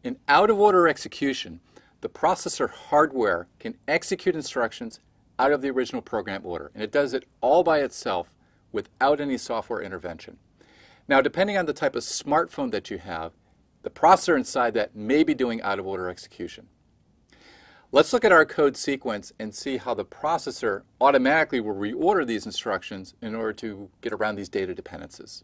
In out-of-order execution, the processor hardware can execute instructions out of the original program order, and it does it all by itself without any software intervention. Now, depending on the type of smartphone that you have, the processor inside that may be doing out-of-order execution. Let's look at our code sequence and see how the processor automatically will reorder these instructions in order to get around these data dependencies.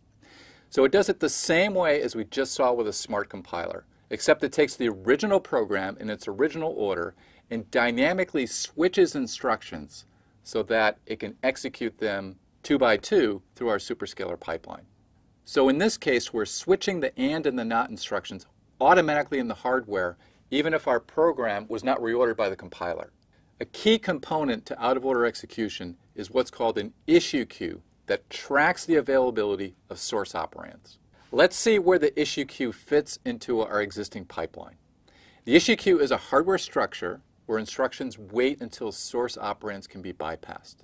So it does it the same way as we just saw with a smart compiler, except it takes the original program in its original order and dynamically switches instructions so that it can execute them 2 by 2 through our superscalar pipeline. So in this case, we're switching the AND and the NOT instructions automatically in the hardware, even if our program was not reordered by the compiler. A key component to out-of-order execution is what's called an issue queue that tracks the availability of source operands. Let's see where the issue queue fits into our existing pipeline. The issue queue is a hardware structure where instructions wait until source operands can be bypassed.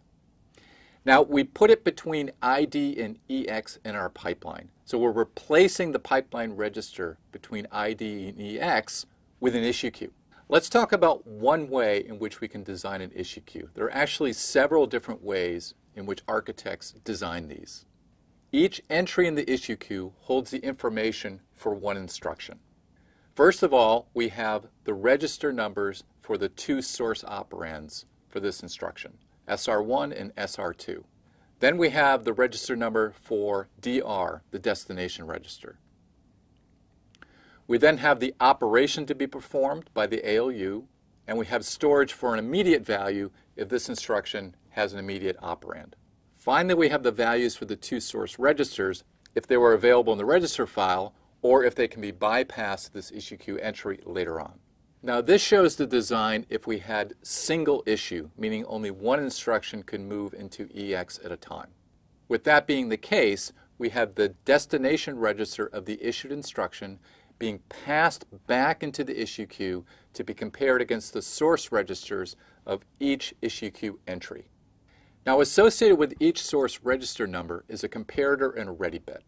Now, we put it between ID and EX in our pipeline. So we're replacing the pipeline register between ID and EX with an issue queue. Let's talk about one way in which we can design an issue queue. There are actually several different ways in which architects design these. Each entry in the issue queue holds the information for one instruction. First of all, we have the register numbers for the 2 source operands for this instruction, SR1 and SR2. Then we have the register number for DR, the destination register. We then have the operation to be performed by the ALU, and we have storage for an immediate value if this instruction has an immediate operand. Finally, we have the values for the 2 source registers if they were available in the register file or if they can be bypassed this issue queue entry later on. Now, this shows the design if we had single issue, meaning only one instruction could move into EX at a time. With that being the case, we have the destination register of the issued instruction being passed back into the issue queue to be compared against the source registers of each issue queue entry. Now, associated with each source register number is a comparator and a ready bit.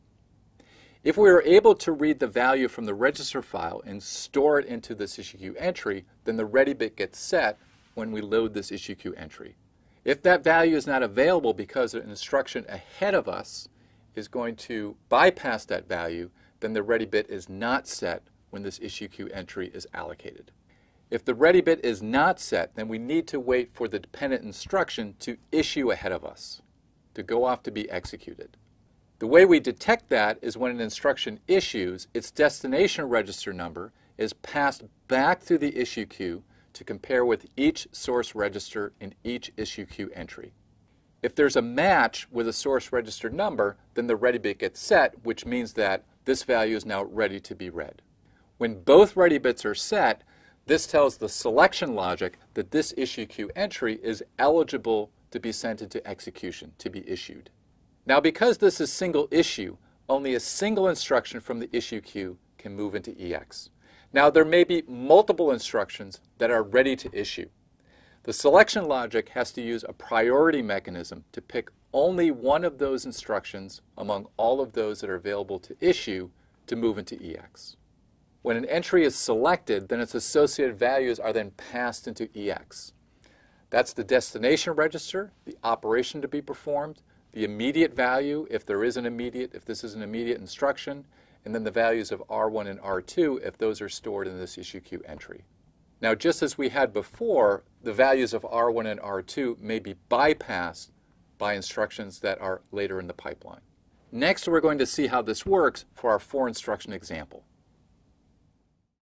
If we are able to read the value from the register file and store it into this issue queue entry, then the ready bit gets set when we load this issue queue entry. If that value is not available because an instruction ahead of us is going to bypass that value, then the ready bit is not set when this issue queue entry is allocated. If the ready bit is not set, then we need to wait for the dependent instruction to issue ahead of us, to go off to be executed. The way we detect that is when an instruction issues, its destination register number is passed back through the issue queue to compare with each source register in each issue queue entry. If there's a match with a source register number, then the ready bit gets set, which means that this value is now ready to be read. When both ready bits are set, this tells the selection logic that this issue queue entry is eligible to be sent into execution, to be issued. Now, because this is single issue, only a single instruction from the issue queue can move into EX. Now, there may be multiple instructions that are ready to issue. The selection logic has to use a priority mechanism to pick only one of those instructions among all of those that are available to issue to move into EX. When an entry is selected, then its associated values are then passed into EX. That's the destination register, the operation to be performed, the immediate value, if there is an immediate, if this is an immediate instruction, and then the values of R1 and R2 if those are stored in this issue queue entry. Now, just as we had before, the values of R1 and R2 may be bypassed by instructions that are later in the pipeline. Next, we're going to see how this works for our 4-instruction example.